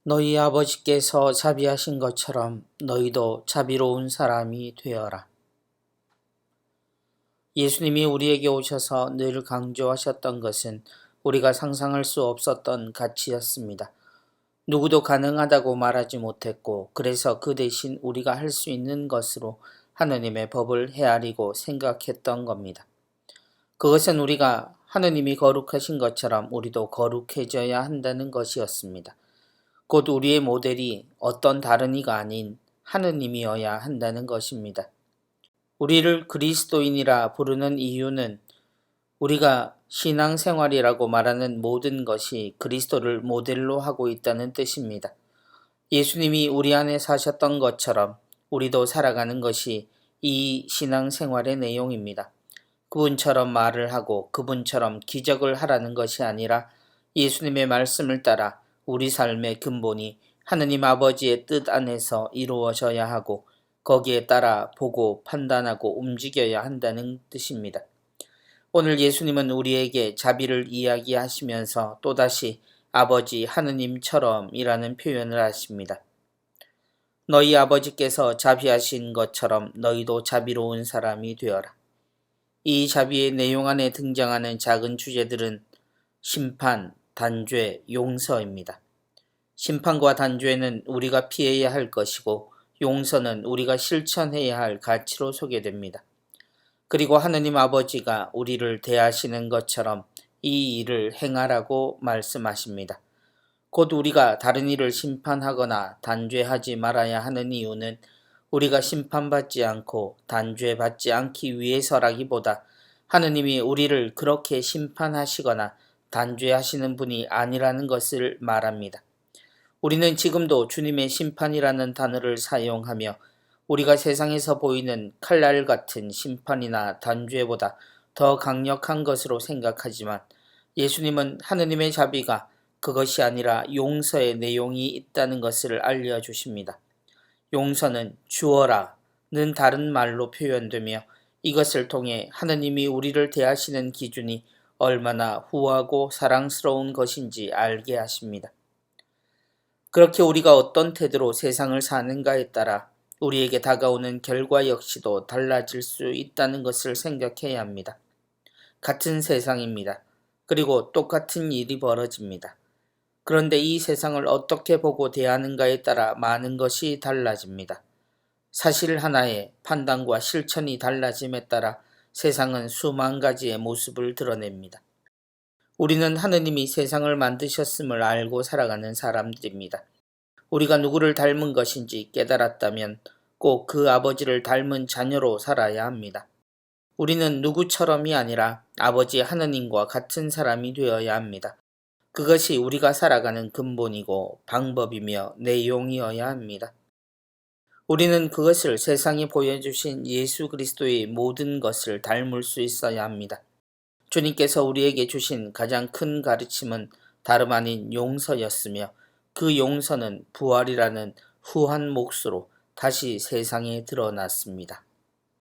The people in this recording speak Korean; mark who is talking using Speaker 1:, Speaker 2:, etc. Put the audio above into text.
Speaker 1: 너희 아버지께서 자비하신 것처럼 너희도 자비로운 사람이 되어라. 예수님이 우리에게 오셔서 늘 강조하셨던 것은 우리가 상상할 수 없었던 가치였습니다. 누구도 가능하다고 말하지 못했고, 그래서 그 대신 우리가 할 수 있는 것으로 하느님의 법을 헤아리고 생각했던 겁니다. 그것은 우리가 하느님이 거룩하신 것처럼 우리도 거룩해져야 한다는 것이었습니다. 곧 우리의 모델이 어떤 다른 이가 아닌 하느님이어야 한다는 것입니다. 우리를 그리스도인이라 부르는 이유는 우리가 신앙생활이라고 말하는 모든 것이 그리스도를 모델로 하고 있다는 뜻입니다. 예수님이 우리 안에 사셨던 것처럼 우리도 살아가는 것이 이 신앙생활의 내용입니다. 그분처럼 말을 하고 그분처럼 기적을 하라는 것이 아니라 예수님의 말씀을 따라 우리 삶의 근본이 하느님 아버지의 뜻 안에서 이루어져야 하고 거기에 따라 보고 판단하고 움직여야 한다는 뜻입니다. 오늘 예수님은 우리에게 자비를 이야기하시면서 또다시 아버지 하느님처럼이라는 표현을 하십니다. 너희 아버지께서 자비하신 것처럼 너희도 자비로운 사람이 되어라. 이 자비의 내용 안에 등장하는 작은 주제들은 심판, 단죄, 용서입니다. 심판과 단죄는 우리가 피해야 할 것이고 용서는 우리가 실천해야 할 가치로 소개됩니다. 그리고 하느님 아버지가 우리를 대하시는 것처럼 이 일을 행하라고 말씀하십니다. 곧 우리가 다른 이를 심판하거나 단죄하지 말아야 하는 이유는 우리가 심판받지 않고 단죄받지 않기 위해서라기보다 하느님이 우리를 그렇게 심판하시거나 단죄하시는 분이 아니라는 것을 말합니다. 우리는 지금도 주님의 심판이라는 단어를 사용하며 우리가 세상에서 보이는 칼날 같은 심판이나 단죄보다 더 강력한 것으로 생각하지만 예수님은 하느님의 자비가 그것이 아니라 용서의 내용이 있다는 것을 알려주십니다. 용서는 주어라는 다른 말로 표현되며 이것을 통해 하느님이 우리를 대하시는 기준이 얼마나 후하고 사랑스러운 것인지 알게 하십니다. 그렇게 우리가 어떤 태도로 세상을 사는가에 따라 우리에게 다가오는 결과 역시도 달라질 수 있다는 것을 생각해야 합니다. 같은 세상입니다. 그리고 똑같은 일이 벌어집니다. 그런데 이 세상을 어떻게 보고 대하는가에 따라 많은 것이 달라집니다. 사실 하나의 판단과 실천이 달라짐에 따라 세상은 수만 가지의 모습을 드러냅니다. 우리는 하느님이 세상을 만드셨음을 알고 살아가는 사람들입니다. 우리가 누구를 닮은 것인지 깨달았다면 꼭 그 아버지를 닮은 자녀로 살아야 합니다. 우리는 누구처럼이 아니라 아버지 하느님과 같은 사람이 되어야 합니다. 그것이 우리가 살아가는 근본이고 방법이며 내용이어야 합니다. 우리는 그것을 세상에 보여주신 예수 그리스도의 모든 것을 닮을 수 있어야 합니다. 주님께서 우리에게 주신 가장 큰 가르침은 다름 아닌 용서였으며 그 용서는 부활이라는 후한 몫으로 다시 세상에 드러났습니다.